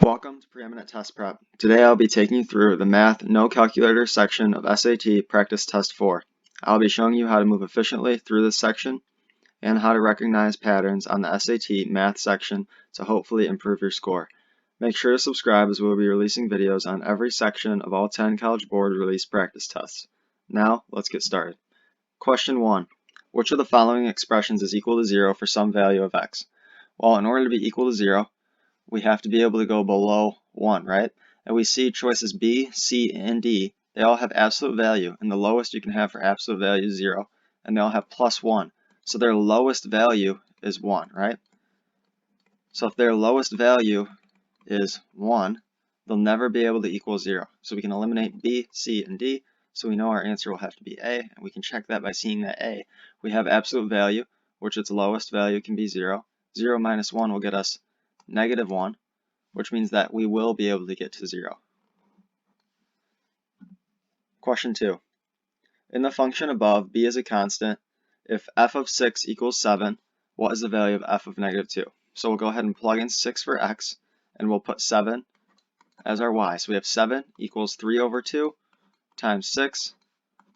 Welcome to Preeminent Test Prep. Today I'll be taking you through the Math No Calculator section of SAT Practice Test 4. I'll be showing you how to move efficiently through this section and how to recognize patterns on the SAT Math section to hopefully improve your score. Make sure to subscribe as we'll be releasing videos on every section of all 10 College Board released practice tests. Now, let's get started. Question 1. Which of the following expressions is equal to 0 for some value of x? Well, in order to be equal to 0, we have to be able to go below 1, right? And we see choices B, C, and D, they all have absolute value, and the lowest you can have for absolute value is 0, and they all have plus 1. So their lowest value is 1, right? So if their lowest value is 1, they'll never be able to equal 0. So we can eliminate B, C, and D, so we know our answer will have to be A, and we can check that by seeing that A. We have absolute value, which its lowest value can be 0. 0 minus 1 will get us -1, which means that we will be able to get to 0. Question 2. In the function above, b is a constant. If f of 6 equals 7, what is the value of f of -2? So we'll go ahead and plug in 6 for x, and we'll put 7 as our y. So we have 7 equals 3 over 2 times 6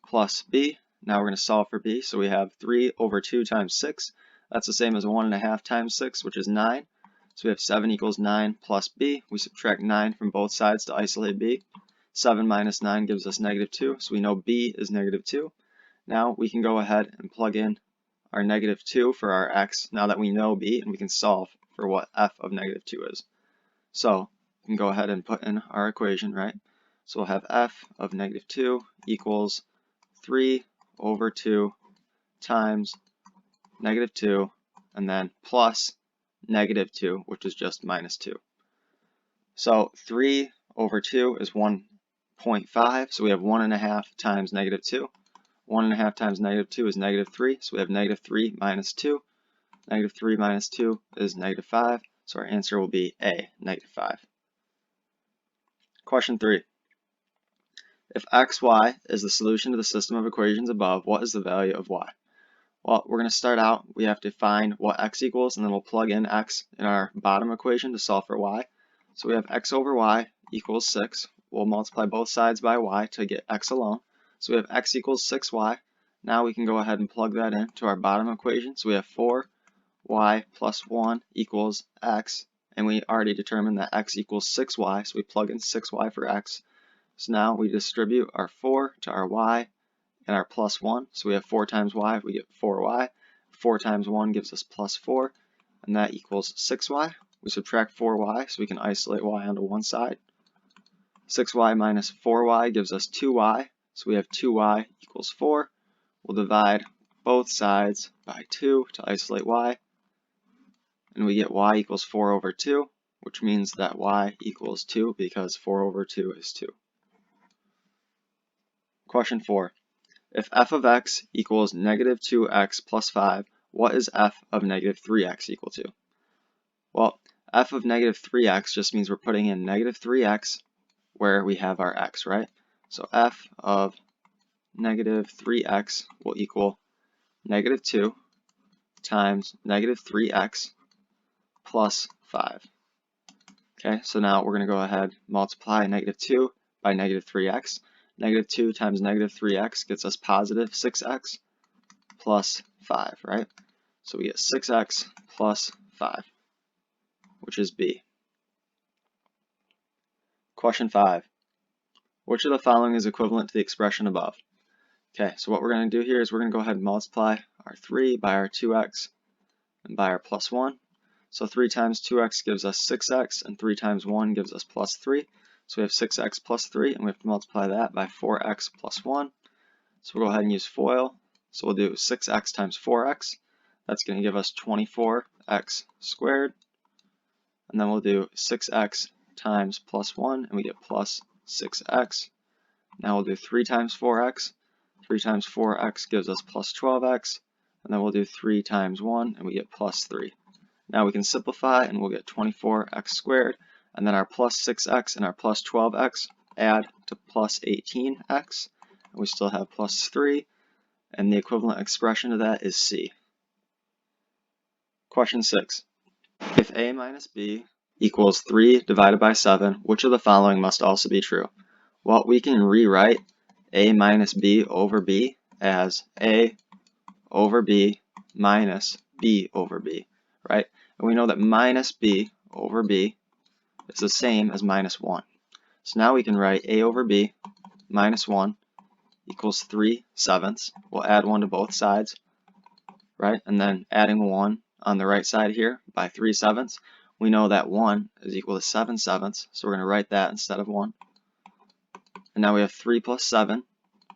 plus b. Now we're going to solve for b, so we have 3 over 2 times 6. That's the same as 1.5 times 6, which is 9. So we have 7 equals 9 plus b. We subtract 9 from both sides to isolate b. 7 minus 9 gives us -2, so we know b is -2. Now we can go ahead and plug in our -2 for our x now that we know b, and we can solve for what f of -2 is. So we can go ahead and put in our equation, right? So we'll have f of -2 equals 3 over 2 times -2, and then plus -2, which is just -2. So 3 over 2 is 1.5, so we have 1.5 times -2. 1.5 times -2 is -3, so we have -3 minus 2. -3 minus 2 is -5, so our answer will be A, -5. Question 3. If xy is the solution to the system of equations above, what is the value of y? Well, we're going to start out, we have to find what x equals, and then we'll plug in x in our bottom equation to solve for y. So we have x over y equals 6. We'll multiply both sides by y to get x alone. So we have x equals 6y. Now we can go ahead and plug that in to our bottom equation. So we have 4y plus 1 equals x, and we already determined that x equals 6y, so we plug in 6y for x. So now we distribute our 4 to our y and our plus 1. So we have 4 times y, we get 4y. 4 times 1 gives us plus 4, and that equals 6y. We subtract 4y, so we can isolate y onto one side. 6y minus 4y gives us 2y, so we have 2y equals 4. We'll divide both sides by 2 to isolate y, and we get y equals 4 over 2, which means that y equals 2 because 4 over 2 is 2. Question 4. If f of x equals -2x plus 5, what is f of -3x equal to? Well, f of -3x just means we're putting in -3x where we have our x, right? So f of -3x will equal -2 times -3x plus 5. Okay, so now we're going to go ahead and multiply -2 by -3x. -2 times -3x gets us positive 6x plus 5, right? So we get 6x plus 5, which is B. Question 5. Which of the following is equivalent to the expression above? Okay, so what we're going to do here is we're going to go ahead and multiply our 3 by our 2x and by our plus 1. So 3 times 2x gives us 6x, and 3 times 1 gives us plus 3. So we have 6x plus 3, and we have to multiply that by 4x plus 1. So we'll go ahead and use FOIL. So we'll do 6x times 4x. That's going to give us 24x squared. And then we'll do 6x times plus 1, and we get plus 6x. Now we'll do 3 times 4x. 3 times 4x gives us plus 12x. And then we'll do 3 times 1, and we get plus 3. Now we can simplify, and we'll get 24x squared. And then our plus 6x and our plus 12x add to plus 18x. And we still have plus 3. And the equivalent expression of that is C. Question 6. If a minus b equals 3 divided by 7. Which of the following must also be true? Well, we can rewrite a minus b over b as a over b minus b over b, right? And we know that minus b over b is the same as minus 1. So now we can write a over b minus 1 equals 3/7. We'll add 1 to both sides, right? And then adding 1 on the right side here by 3/7. We know that 1 is equal to 7/7, so we're going to write that instead of 1. And now we have 3 plus 7.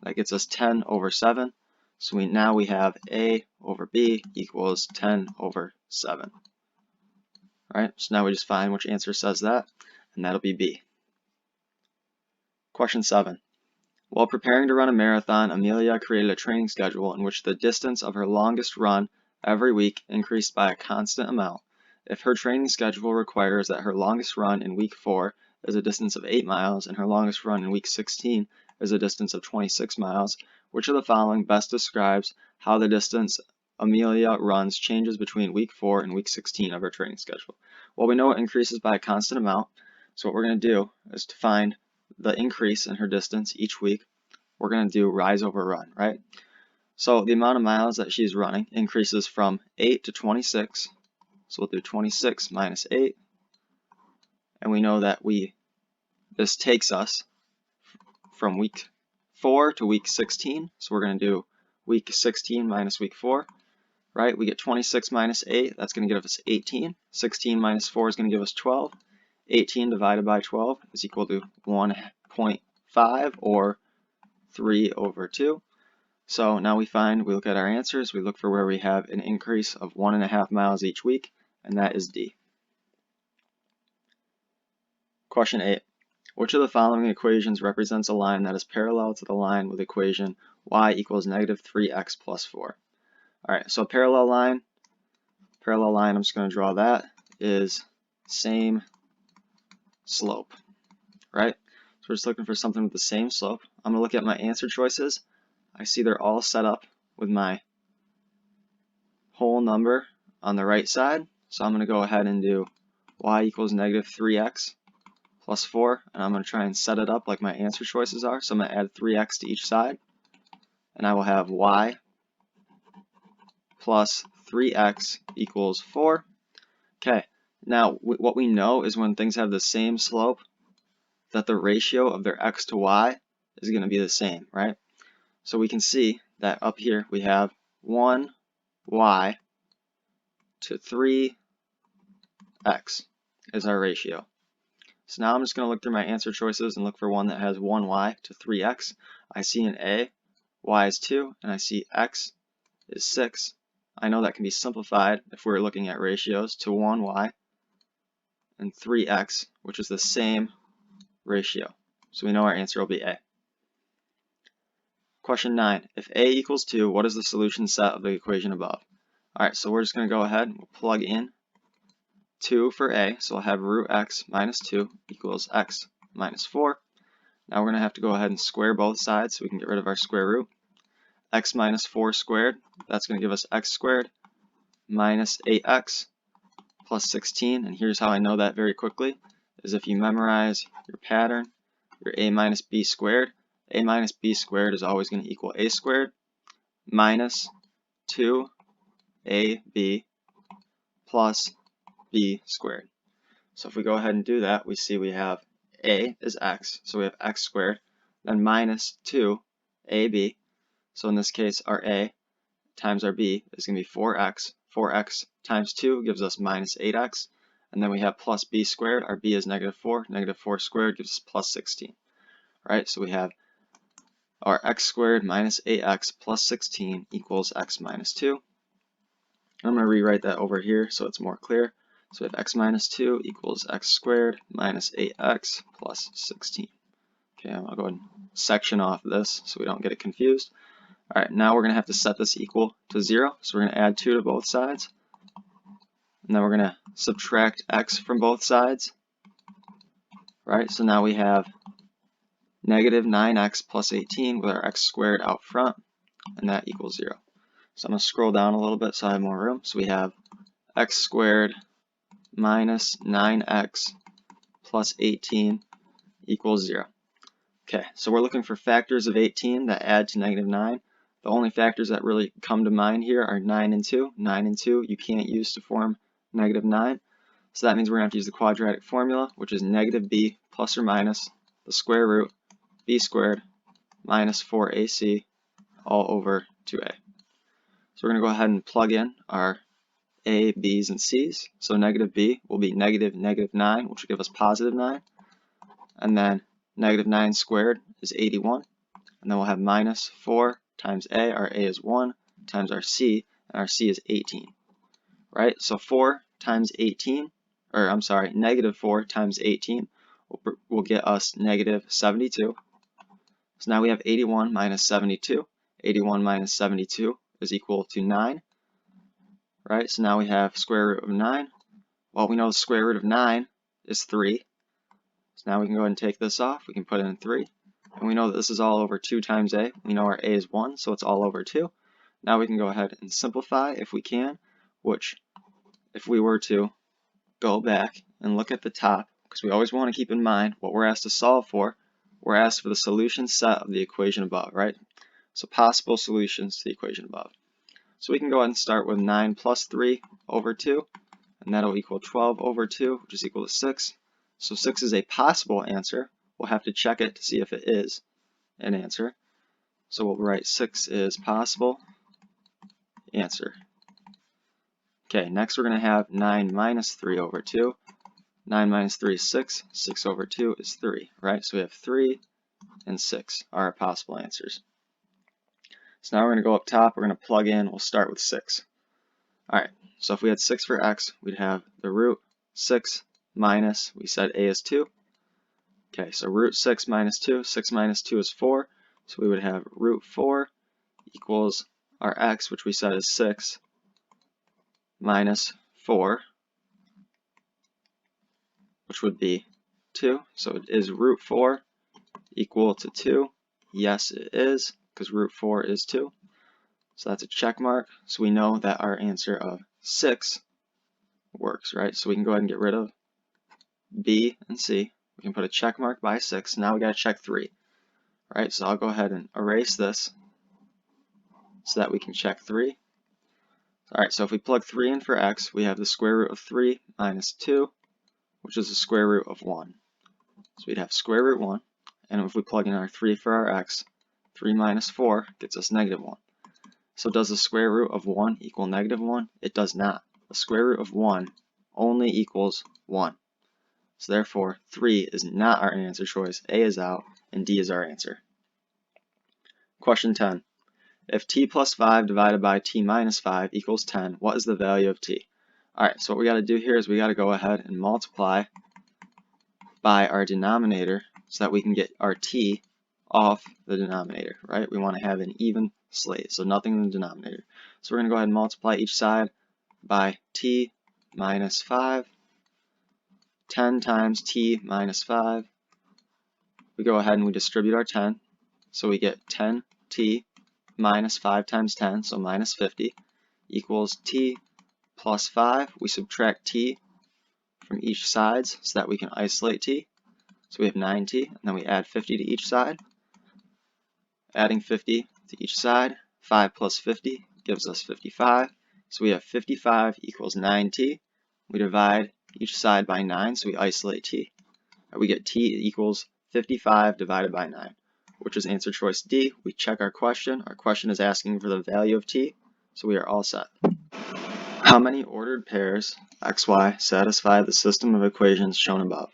That gets us 10 over 7. So now we have a over b equals 10 over 7. All right, so now we just find which answer says that, and that'll be B. Question 7. While preparing to run a marathon, Amelia created a training schedule in which the distance of her longest run every week increased by a constant amount. If her training schedule requires that her longest run in week 4 is a distance of 8 miles and her longest run in week 16 is a distance of 26 miles, which of the following best describes how the distance Amelia runs changes between week 4 and week 16 of her training schedule? Well, we know it increases by a constant amount, so what we're going to do is to find the increase in her distance each week. We're going to do rise over run, right? So the amount of miles that she's running increases from 8 to 26. So we'll do 26 minus 8. And we know that this takes us from week 4 to week 16. So we're going to do week 16 minus week 4, right? We get 26 minus 8. That's going to give us 18. 16 minus 4 is going to give us 12. 18 divided by 12 is equal to 1.5 or 3 over 2. So now we look at our answers, we look for where we have an increase of 1.5 miles each week, and that is D. Question 8. Which of the following equations represents a line that is parallel to the line with equation y equals negative 3x plus 4? Alright, so parallel line, I'm just going to draw that, is same slope, right? So we're just looking for something with the same slope. I'm going to look at my answer choices. I see they're all set up with my whole number on the right side. So I'm going to go ahead and do y equals negative 3x plus 4. And I'm going to try and set it up like my answer choices are. So I'm going to add 3x to each side. And I will have y plus 3x equals 4. Okay, now what we know is when things have the same slope, that the ratio of their x to y is going to be the same, right? So we can see that up here we have 1y to 3x is our ratio. So now I'm just going to look through my answer choices and look for one that has 1y to 3x. I see an A, y is 2, and I see x is 6. I know that can be simplified if we're looking at ratios to 1y and 3x, which is the same ratio. So we know our answer will be A. Question 9. If A equals 2, what is the solution set of the equation above? Alright, so we're just going to go ahead and plug in 2 for A. So I'll have root x minus 2 equals x minus 4. Now we're going to have to go ahead and square both sides so we can get rid of our square root. X minus 4 squared, that's going to give us x squared minus 8x plus 16. And here's how I know that very quickly, is if you memorize your pattern, your a minus b squared. A minus b squared is always going to equal a squared minus 2ab plus b squared. So if we go ahead and do that, we see we have a is x, so we have x squared, then minus 2ab. So in this case, our a times our b is going to be 4x. 4x times 2 gives us minus 8x. And then we have plus b squared. Our b is negative 4. Negative 4 squared gives us plus 16. Right, so we have our x squared minus 8x plus 16 equals x minus 2. I'm going to rewrite that over here so it's more clear. So we have x minus 2 equals x squared minus 8x plus 16. Okay, I'll go ahead and section off this so we don't get it confused. Alright, now we're going to have to set this equal to 0. So we're going to add 2 to both sides. And then we're going to subtract x from both sides. Right, so now we have negative 9x plus 18 with our x squared out front, and that equals 0. So I'm going to scroll down a little bit so I have more room. So we have x squared minus 9x plus 18 equals 0. Okay, so we're looking for factors of 18 that add to negative 9. The only factors that really come to mind here are 9 and 2. 9 and 2 you can't use to form negative 9. So that means we're going to have to use the quadratic formula, which is negative b plus or minus the square root b squared minus 4ac all over 2a. So we're going to go ahead and plug in our a, b's, and c's. So negative b will be negative 9, which will give us positive 9. And then negative 9 squared is 81. And then we'll have minus 4 times a, our a is 1, times our c, and our c is 18. Right? So 4 times 18, or I'm sorry, negative 4 times 18 will get us negative 72. So now we have 81 minus 72. 81 minus 72 is equal to 9. Right? So now we have square root of 9. Well, we know the square root of 9 is 3. So now we can go ahead and take this off. We can put in 3. And we know that this is all over 2 times a. We know our a is 1, so it's all over 2. Now we can go ahead and simplify if we can, which if we were to go back and look at the top, because we always want to keep in mind what we're asked to solve for. We're asked for the solution set of the equation above, right? So possible solutions to the equation above. So we can go ahead and start with 9 plus 3 over 2, and that'll equal 12 over 2, which is equal to 6. So 6 is a possible answer. We'll have to check it to see if it is an answer. So we'll write 6 is possible answer. Okay, next we're going to have 9 minus 3 over 2. 9 minus 3 is 6. 6 over 2 is 3, right? So we have 3 and 6 are our possible answers. So now we're going to go up top. We're going to plug in. We'll start with 6. Alright, so if we had 6 for x, we'd have the root 6 minus, we said a is 2. Okay, so root 6 minus 2. 6 minus 2 is 4. So we would have root 4 equals our x, which we said is 6, minus 4, which would be 2. So it is root 4 equal to 2. Yes, it is, because root 4 is 2. So that's a check mark. So we know that our answer of 6 works, right? So we can go ahead and get rid of B and C. We can put a check mark by 6. Now we got to check 3. Right? So I'll go ahead and erase this so that we can check 3. Alright, so if we plug 3 in for x, we have the square root of 3 minus 2, which is the square root of 1. So we'd have square root 1, and if we plug in our 3 for our x, 3 minus 4 gets us negative 1. So does the square root of 1 equal negative 1? It does not. The square root of 1 only equals 1. So therefore, 3 is not our answer choice, A is out, and D is our answer. Question 10. If t plus 5 divided by t minus 5 equals 10, what is the value of t? Alright, so what we got to do here is we got to go ahead and multiply by our denominator so that we can get our t off the denominator, right? We want to have an even slate, so nothing in the denominator. So we're going to go ahead and multiply each side by t minus 5. 10 times t minus 5. We go ahead and we distribute our 10. So we get 10t minus 5 times 10, so minus 50, equals t plus 5. We subtract t from each side so that we can isolate t. So we have 9t, and then we add 50 to each side. Adding 50 to each side, 5 plus 50 gives us 55. So we have 55 equals 9t. We divide each side by 9, so we isolate t. And we get t equals 55 divided by 9, which is answer choice D. We check our question. Our question is asking for the value of t, so we are all set. How many ordered pairs xy satisfy the system of equations shown above?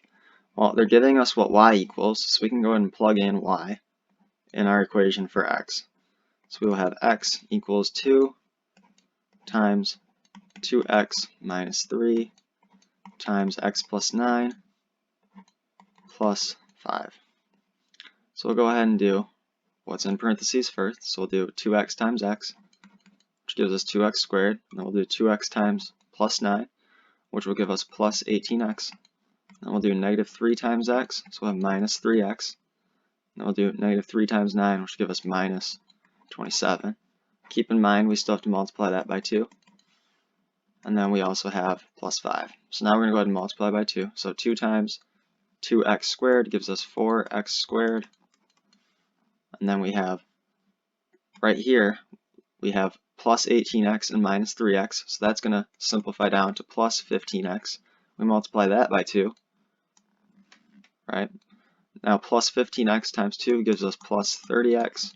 Well, they're giving us what y equals, so we can go ahead and plug in y in our equation for x. So we will have x equals 2 times 2x minus 3 times x plus 9 plus 5. So we'll go ahead and do what's in parentheses first. So we'll do 2x times x, which gives us 2x squared. Then we'll do 2x times plus 9, which will give us plus 18x. Then we'll do negative 3 times x, so we'll have minus 3x. Then we'll do negative 3 times 9, which will give us minus 27. Keep in mind we still have to multiply that by 2. and then we also have plus 5. So now we're going to go ahead and multiply by 2. So 2 times 2x squared gives us 4x squared. And then we have, right here, we have plus 18x and minus 3x. So that's going to simplify down to plus 15x. We multiply that by 2, right? Now plus 15x times 2 gives us plus 30x.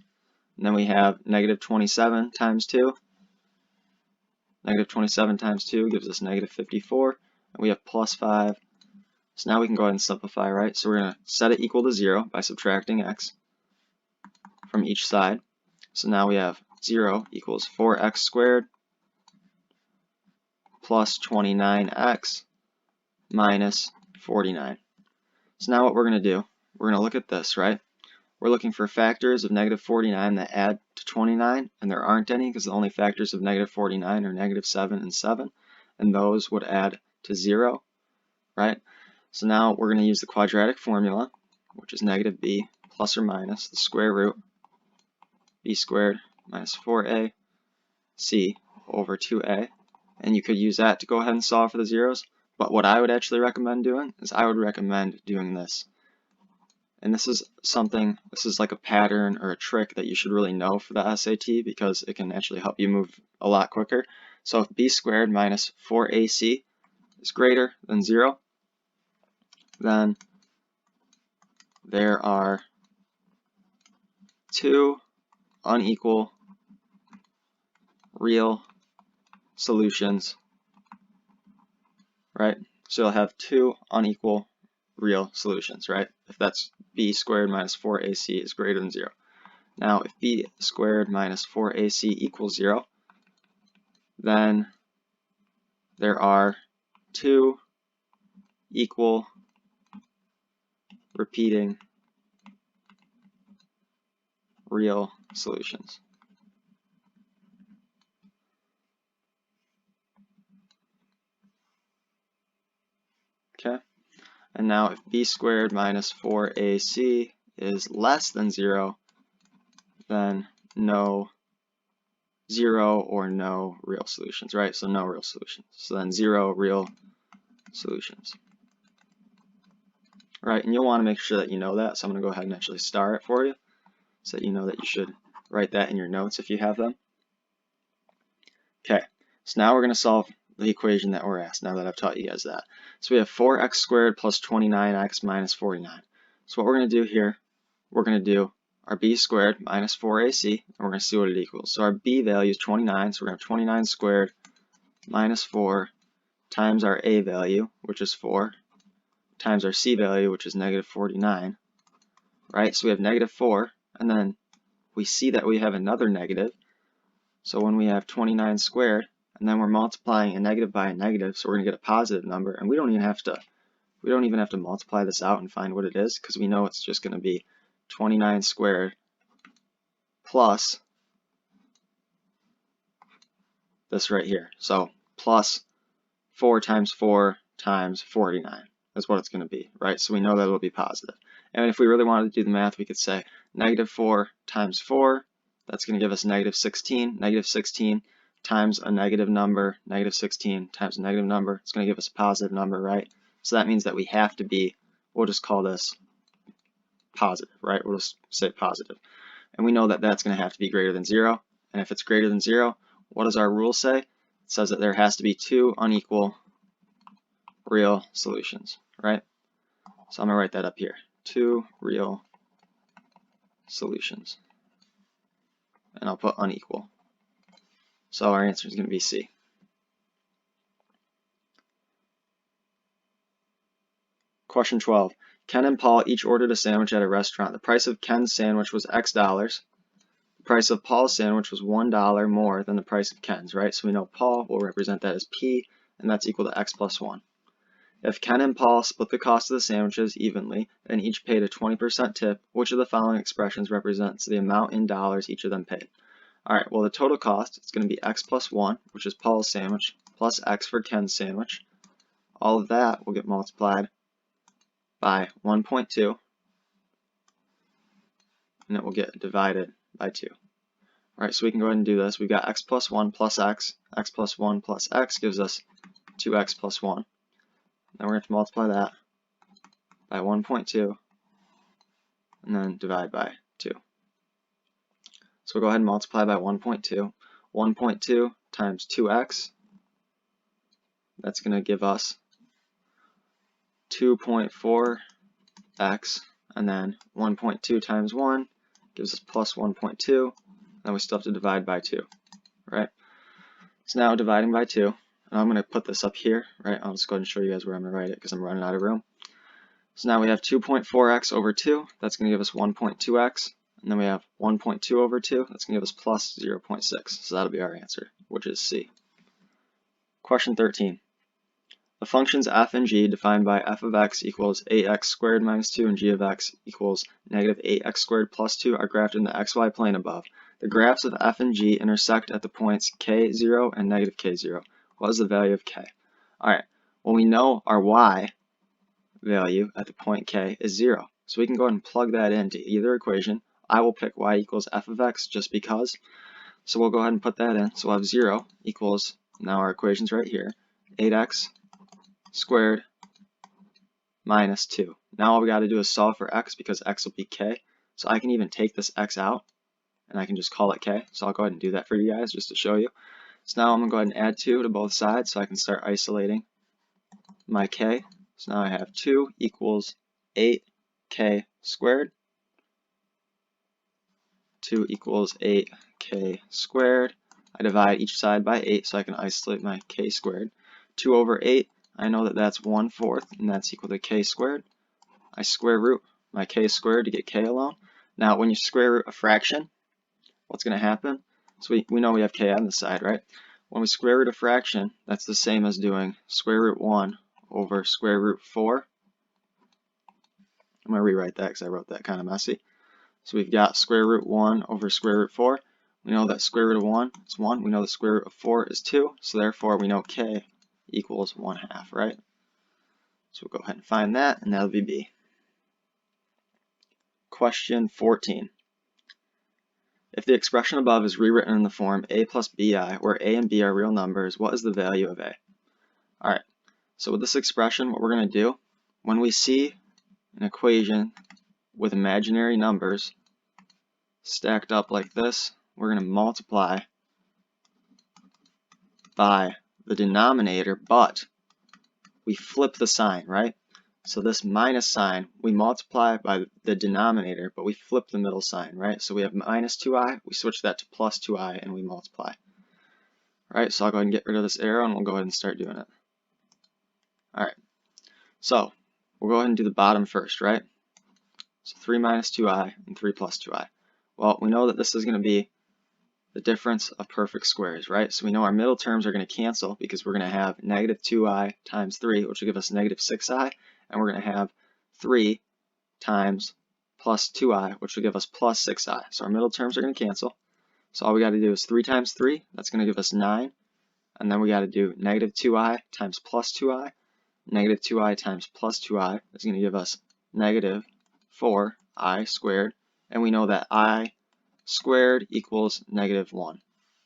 And then we have negative 27 times 2. Negative 27 times 2 gives us negative 54. And we have plus 5. So now we can go ahead and simplify, right? So we're going to set it equal to 0 by subtracting x from each side. So now we have 0 equals 4x squared plus 29x minus 49. So now what we're going to do, we're going to look at this, right? We're looking for factors of negative 49 that add to 29, and there aren't any because the only factors of negative 49 are negative 7 and 7, and those would add to 0, right? So now we're going to use the quadratic formula, which is negative b plus or minus the square root b squared minus 4ac over 2a, and you could use that to go ahead and solve for the zeros, but what I would actually recommend doing is I would recommend doing this. And this is something, this is like a pattern or a trick that you should really know for the SAT because it can actually help you move a lot quicker. So if b squared minus 4ac is greater than 0, then there are two unequal real solutions, right? So you'll have two unequal real solutions, right? If that's b squared minus 4ac is greater than 0. Now, if b squared minus 4ac equals 0, then there are two equal repeating real solutions. Okay? And now if b squared minus 4ac is less than 0, then no 0 or no real solutions, right? So no real solutions. So then 0 real solutions. Right, and you'll want to make sure that you know that, so I'm going to go ahead and actually star it for you so that you know that you should write that in your notes if you have them. Okay, so now we're going to solve the equation that we're asked now that I've taught you guys that. So we have 4x squared plus 29x minus 49. So what we're going to do here, we're going to do our b squared minus 4ac, and we're going to see what it equals. So our b value is 29, so we're going to have 29 squared minus 4 times our a value, which is 4, times our c value, which is negative 49, right? So we have negative 4, and then we see that we have another negative. So when we have 29 squared, and then we're multiplying a negative by a negative, so we're going to get a positive number, and we don't even have to multiply this out and find what it is, because we know it's just going to be 29 squared plus this right here. So plus 4 times 4 times 49 is what it's going to be, right? So we know that it'll be positive. And if we really wanted to do the math, we could say negative 4 times 4, that's going to give us negative 16. Negative 16 times a negative number, negative 16 times a negative number, it's going to give us a positive number, right? So that means that we have to be, we'll just call this positive, right? We'll just say positive. And we know that that's going to have to be greater than 0. And if it's greater than 0, what does our rule say? It says that there has to be two unequal real solutions, right? So I'm going to write that up here. Two real solutions. And I'll put unequal. So our answer is going to be C. Question 12. Ken and Paul each ordered a sandwich at a restaurant. The price of Ken's sandwich was X dollars. The price of Paul's sandwich was $1 more than the price of Ken's, right? So we know Paul will represent that as P, and that's equal to X plus 1. If Ken and Paul split the cost of the sandwiches evenly and each paid a 20% tip, which of the following expressions represents the amount in dollars each of them paid? Alright, well the total cost is going to be X plus 1, which is Paul's sandwich, plus X for Ken's sandwich. All of that will get multiplied by 1.2, and it will get divided by 2. Alright, so we can go ahead and do this. We've got x plus 1 plus x. X plus 1 plus x gives us 2x plus 1. Then we're going to multiply that by 1.2 and then divide by 2. So we'll go ahead and multiply by 1.2. 1.2 times 2x, that's going to give us 2.4x, and then 1.2 times 1 gives us plus 1.2, then we still have to divide by 2, right? So now dividing by 2, and I'm going to put this up here, right? I'll just go ahead and show you guys where I'm going to write it because I'm running out of room. So now we have 2.4x over 2, that's going to give us 1.2x, and then we have 1.2 over 2, that's going to give us plus 0.6, so that'll be our answer, which is C. Question 13. The functions f and g defined by f of x equals 8x squared minus 2 and g of x equals negative 8x squared plus 2 are graphed in the xy plane above. The graphs of f and g intersect at the points k0 and negative k0. What is the value of k? Alright, well we know our y value at the point k is 0. So we can go ahead and plug that into either equation. I will pick y equals f of x just because. So we'll go ahead and put that in. So we'll have 0 equals, now our equation's right here, 8x squared minus 2. Now all we got to do is solve for x because x will be k. So I can even take this x out and I can just call it k. So I'll go ahead and do that for you guys just to show you. So now I'm going to go ahead and add 2 to both sides so I can start isolating my k. So now I have 2 equals 8k squared. 2 equals 8k squared. I divide each side by 8 so I can isolate my k squared. 2 over 8, I know that that's 1/4 and that's equal to k squared. I square root my k squared to get k alone. Now when you square root a fraction, what's going to happen? So we know we have k on the side, right? When we square root a fraction, that's the same as doing square root 1 over square root 4. I'm going to rewrite that because I wrote that kind of messy. So we've got square root 1 over square root 4. We know that square root of 1 is 1. We know the square root of 4 is 2. So therefore we know k equals 1/2, right? So we'll go ahead and find that, and that'll be B. Question 14. If the expression above is rewritten in the form a plus bi, where a and b are real numbers, what is the value of a? Alright, so with this expression, what we're going to do, when we see an equation with imaginary numbers stacked up like this, we're going to multiply by the denominator, but we flip the sign, right? So this minus sign, we multiply by the denominator, but we flip the middle sign, right? So we have minus 2i, we switch that to plus 2i, and we multiply. Alright, so I'll go ahead and get rid of this arrow, and we'll go ahead and start doing it. Alright, so we'll go ahead and do the bottom first, right? So 3 minus 2i and 3 plus 2i. Well, we know that this is going to be the difference of perfect squares, right? So we know our middle terms are going to cancel because we're going to have negative 2i times 3, which will give us negative 6i, and we're going to have 3 times plus 2i, which will give us plus 6i. So our middle terms are going to cancel. So all we got to do is 3 times 3, that's going to give us 9, and then we got to do negative 2i times plus 2i. Negative 2i times plus 2i is going to give us negative 4i squared, and we know that I squared equals negative 1,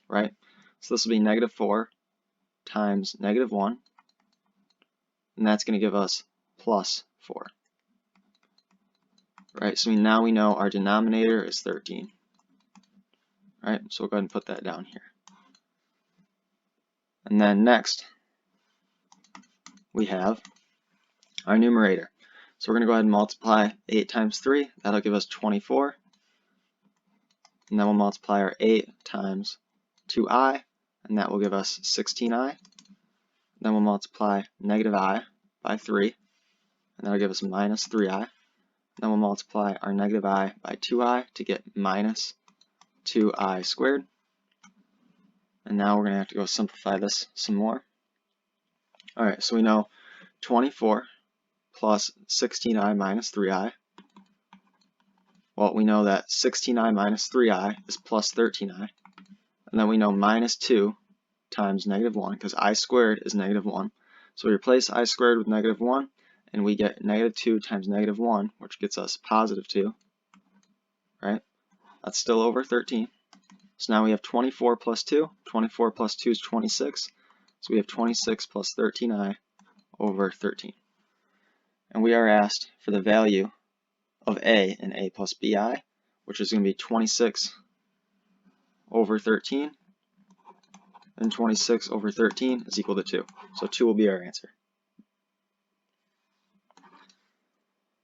right? So this will be negative 4 times negative 1, and that's going to give us plus 4, right? So now we know our denominator is 13, right? So we'll go ahead and put that down here. And then next, we have our numerator. So we're going to go ahead and multiply 8 times 3, that'll give us 24. And then we'll multiply our 8 times 2i, and that will give us 16i. Then we'll multiply negative I by 3, and that'll give us minus 3i. Then we'll multiply our negative I by 2i to get minus 2i squared. And now we're going to have to go simplify this some more. Alright, so we know 24 plus 16i minus 3i. Well, we know that 16i minus 3i is plus 13i. And then we know minus 2 times negative 1, because I squared is negative 1. So we replace I squared with negative 1, and we get negative 2 times negative 1, which gets us positive 2. Right? That's still over 13. So now we have 24 plus 2. 24 plus 2 is 26. So we have 26 plus 13i over 13. And we are asked for the value of a in a plus bi, which is going to be 26 over 13. And 26 over 13 is equal to 2. So 2 will be our answer.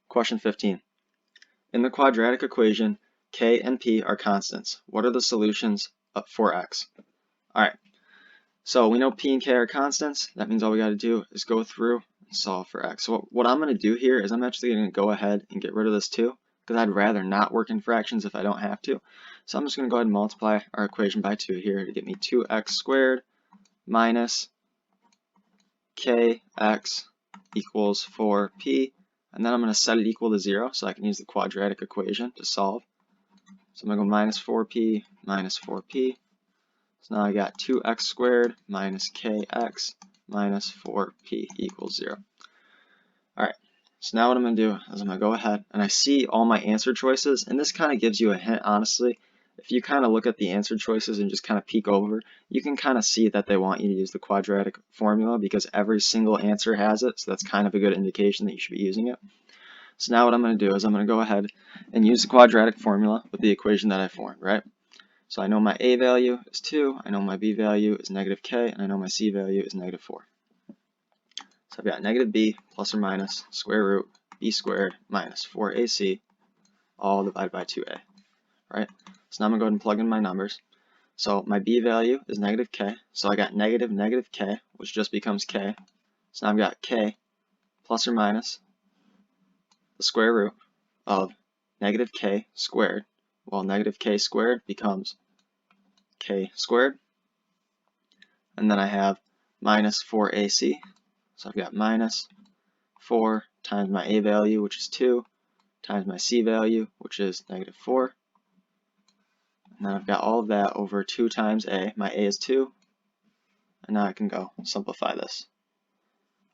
Question 15. In the quadratic equation, k and p are constants. What are the solutions for x? Alright, so we know p and k are constants. That means all we got to do is go through and solve for x. So what I'm going to do here is I'm actually going to go ahead and get rid of this 2, because I'd rather not work in fractions if I don't have to. So I'm just going to go ahead and multiply our equation by 2 here to get me 2x squared minus kx equals 4p. And then I'm going to set it equal to 0 so I can use the quadratic equation to solve. So I'm going to go minus 4p minus 4p. So now I got 2x squared minus kx minus 4p equals 0. Alright, so now what I'm going to do is I'm going to go ahead and I see all my answer choices, and this kind of gives you a hint, honestly. If you kind of look at the answer choices and just kind of peek over, you can kind of see that they want you to use the quadratic formula because every single answer has it, so that's kind of a good indication that you should be using it. So now what I'm going to do is I'm going to go ahead and use the quadratic formula with the equation that I formed, right? So I know my a value is 2, I know my b value is negative k, and I know my c value is negative 4. So I've got negative b plus or minus square root b squared minus 4ac all divided by 2a, right? So now I'm going to go ahead and plug in my numbers. So my b value is negative k, so I got negative negative k, which just becomes k. So now I've got k plus or minus the square root of negative k squared. Well, negative k squared becomes k squared. And then I have minus 4ac. So I've got minus 4 times my a value, which is 2, times my c value, which is negative 4. And then I've got all of that over 2 times a. My a is 2. And now I can go simplify this.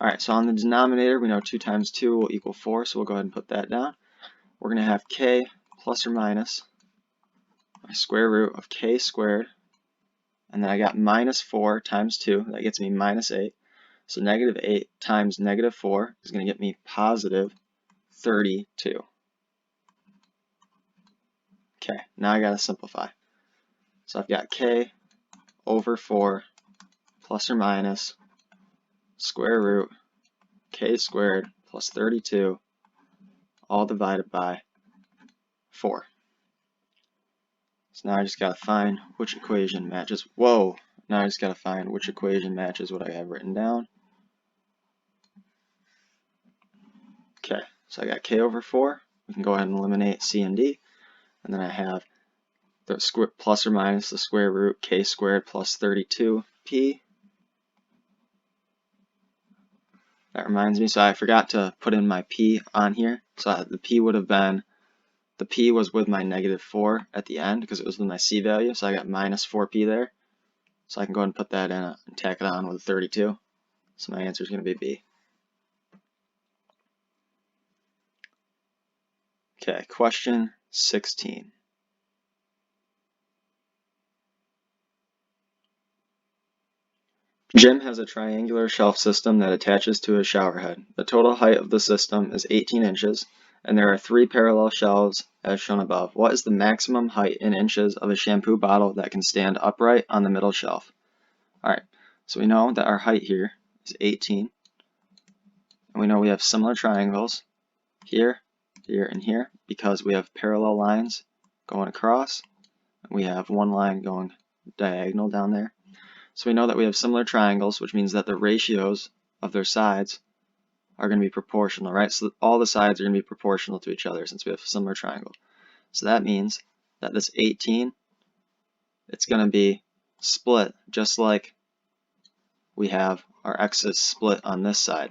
Alright, so on the denominator, we know 2 times 2 will equal 4, so we'll go ahead and put that down. We're going to have k plus or minus my square root of k squared. And then I got minus 4 times 2. That gets me minus 8. So negative 8 times negative 4 is going to get me positive 32. Okay, now I got to simplify. So I've got k over 4 plus or minus square root k squared plus 32 all divided by 4. So now I just got to find which equation matches. Whoa! Now I just got to find which equation matches what I have written down. Okay, so I got k over 4. We can go ahead and eliminate c and d. And then I have the plus or minus the square root k squared plus 32p. That reminds me, so I forgot to put in my p on here. So the p would have been, the p was with my negative 4 at the end because it was with my c value. So I got minus 4p there. So I can go ahead and put that in and tack it on with 32. So my answer is going to be B. Okay, question 16. Jim has a triangular shelf system that attaches to his shower head. The total height of the system is 18 inches, and there are 3 parallel shelves as shown above. What is the maximum height in inches of a shampoo bottle that can stand upright on the middle shelf? Alright, so we know that our height here is 18, and we know we have similar triangles here, here, and here because we have parallel lines going across, and we have one line going diagonal down there. So we know that we have similar triangles, which means that the ratios of their sides are going to be proportional, right? So all the sides are going to be proportional to each other since we have a similar triangle. So that means that this 18, it's going to be split just like we have our x's split on this side.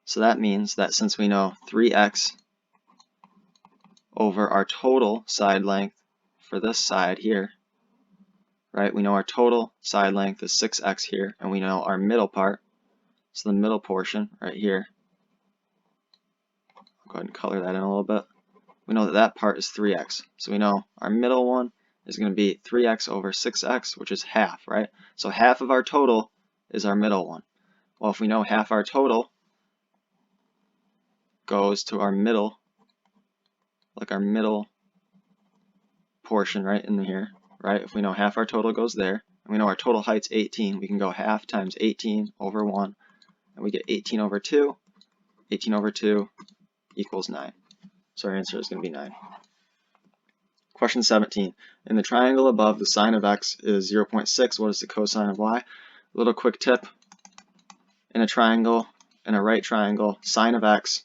So that means that since we know 3x over our total side length for this side here, right, we know our total side length is 6x here, and we know our middle part, so the middle portion right here, I'll go ahead and color that in a little bit. We know that that part is 3x. So we know our middle one is going to be 3x over 6x, which is half, right? So half of our total is our middle one. Well, if we know half our total goes to our middle, like our middle portion right in here, right? If we know half our total goes there, and we know our total height's 18, we can go half times 18 over 1, and we get 18 over 2. 18 over 2 equals 9. So our answer is going to be 9. Question 17. In the triangle above, the sine of x is 0.6. What is the cosine of y? A little quick tip. In a triangle, in a right triangle, sine of x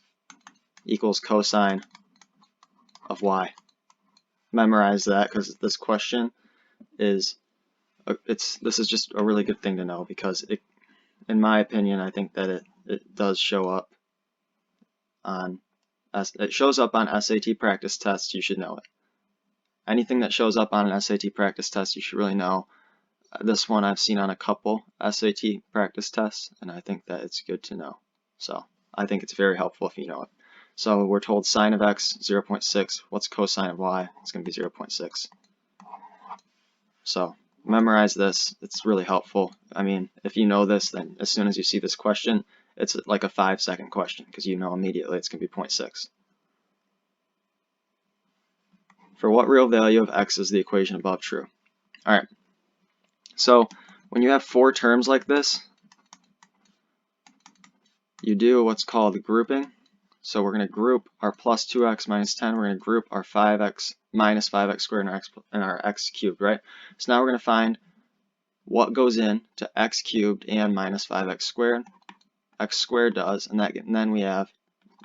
equals cosine of y. Memorize that because this question is, this is just a really good thing to know because it, in my opinion, I think that it does show up on, it shows up on SAT practice tests. You should know it. Anything that shows up on an SAT practice test, you should really know. This one I've seen on a couple SAT practice tests, and I think that it's good to know. So I think it's very helpful if you know it. So we're told sine of x, 0.6. What's cosine of y? It's going to be 0.6. So memorize this. It's really helpful. I mean, if you know this, then as soon as you see this question, it's like a 5-second question because you know immediately it's going to be 0.6. For what real value of x is the equation above true? All right. So when you have 4 terms like this, you do what's called grouping. So we're going to group our plus 2x minus 10. We're going to group our 5x minus 5x squared and our x cubed, right? So now we're going to find what goes in to x cubed and minus 5x squared. X squared does, and then we have,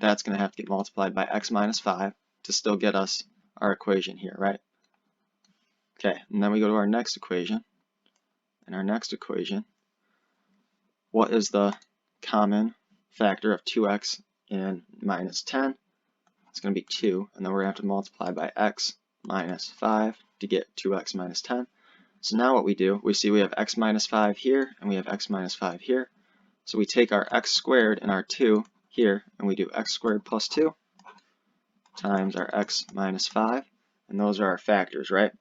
that's going to have to get multiplied by x minus 5 to still get us our equation here, right? Okay, and then we go to our next equation. In our next equation, what is the common factor of 2x and minus 10? It's going to be 2, and then we're going to have to multiply by x minus 5 to get 2x minus 10. So now what we do, we see we have x minus 5 here, and we have x minus 5 here. So we take our x squared and our 2 here, and we do x squared plus 2 times our x minus 5, and those are our factors, right?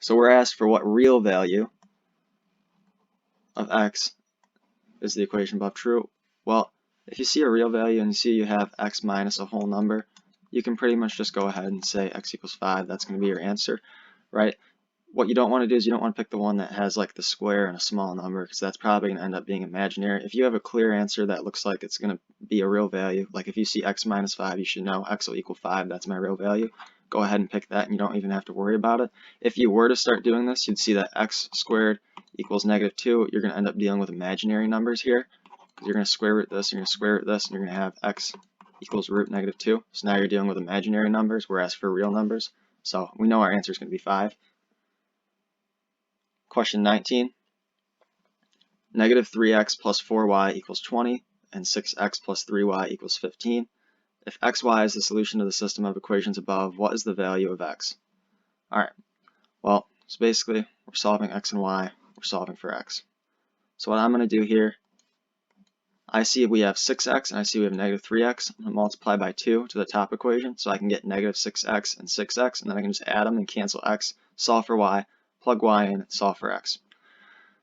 So we're asked for what real value of x is the equation above true. Well, if you see a real value and you see you have x minus a whole number, you can pretty much just go ahead and say x equals 5. That's going to be your answer, right? What you don't want to do is you don't want to pick the one that has like the square and a small number because that's probably going to end up being imaginary. If you have a clear answer that looks like it's going to be a real value, like if you see x minus 5, you should know x will equal 5. That's my real value. Go ahead and pick that and you don't even have to worry about it. If you were to start doing this, you'd see that x squared equals negative 2. You're going to end up dealing with imaginary numbers here because you're going to square root this, you're going to square root this, and you're going to have x equals root negative 2. So now you're dealing with imaginary numbers, whereas for real numbers. So we know our answer is going to be 5. Question 19. Negative 3x plus 4y equals 20, and 6x plus 3y equals 15. If xy is the solution to the system of equations above, what is the value of x? Alright, well, so basically, we're solving x and y, we're solving for x. So what I'm going to do here, I see we have 6x and I see we have negative 3x. I'm going to multiply by 2 to the top equation, so I can get negative 6x and 6x, and then I can just add them and cancel x, solve for y, plug y in, solve for x.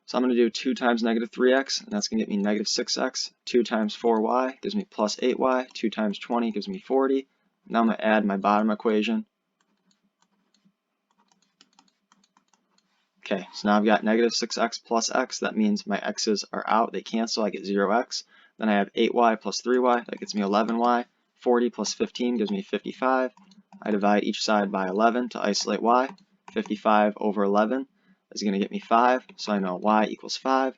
So I'm going to do 2 times negative 3x, and that's going to get me negative 6x. 2 times 4y gives me plus 8y. 2 times 20 gives me 40. Now I'm going to add my bottom equation. Okay, so now I've got negative 6x plus x. That means my x's are out. They cancel. I get 0x. Then I have 8y plus 3y. That gets me 11y. 40 plus 15 gives me 55. I divide each side by 11 to isolate y. 55 over 11 is going to get me 5, so I know y equals 5.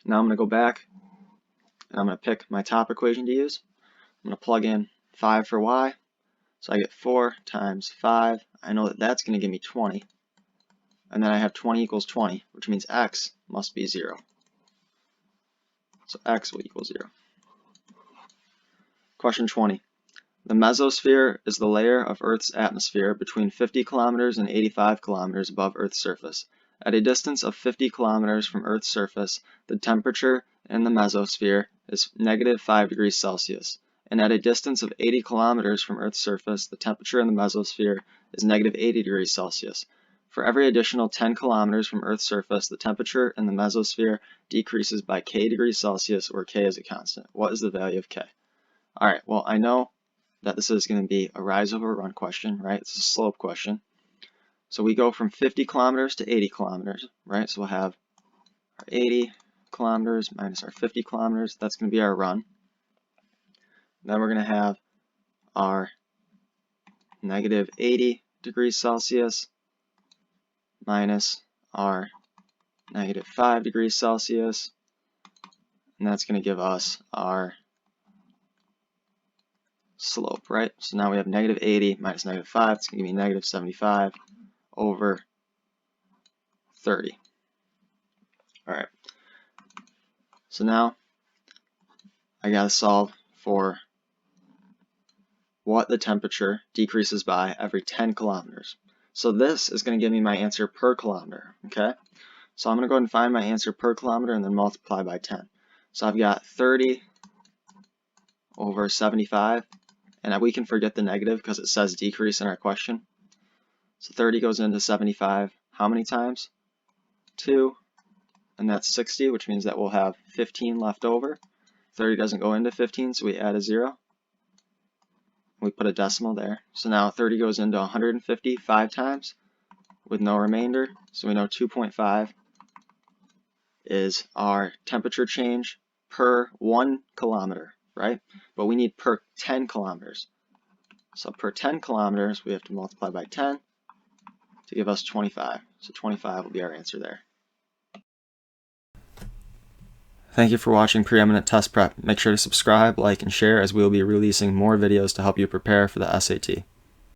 Now I'm going to go back, and I'm going to pick my top equation to use. I'm going to plug in 5 for y, so I get 4 times 5. I know that that's going to give me 20. And then I have 20 equals 20, which means x must be 0. So x will equal 0. Question 20. The mesosphere is the layer of Earth's atmosphere between 50 kilometers and 85 kilometers above Earth's surface. At a distance of 50 kilometers from Earth's surface, the temperature in the mesosphere is negative 5 degrees Celsius. And at a distance of 80 kilometers from Earth's surface, the temperature in the mesosphere is negative 80 degrees Celsius. For every additional 10 kilometers from Earth's surface, the temperature in the mesosphere decreases by k degrees Celsius, where k is a constant. What is the value of k? Alright, well, I know that this is going to be a rise over run question, right? It's a slope question. So we go from 50 kilometers to 80 kilometers, right? So we'll have our 80 kilometers minus our 50 kilometers. That's going to be our run. Then we're going to have our negative 80 degrees Celsius minus our negative 5 degrees Celsius. And that's going to give us our slope, right? So now we have negative 80 minus negative 5. It's going to give me negative 75 over 30. All right. So now I got to solve for what the temperature decreases by every 10 kilometers. So this is going to give me my answer per kilometer, okay? So I'm going to go ahead and find my answer per kilometer and then multiply by 10. So I've got 30 over 75, and we can forget the negative because it says decrease in our question. So 30 goes into 75 how many times? 2, and that's 60, which means that we'll have 15 left over. 30 doesn't go into 15, so we add a 0. We put a decimal there. So now 30 goes into 150 5 times with no remainder. So we know 2.5 is our temperature change per 1 kilometer, right? But we need per 10 kilometers. So per 10 kilometers, we have to multiply by 10 to give us 25. So 25 will be our answer there. Thank you for watching Preeminent Test Prep. Make sure to subscribe, like, and share as we will be releasing more videos to help you prepare for the SAT.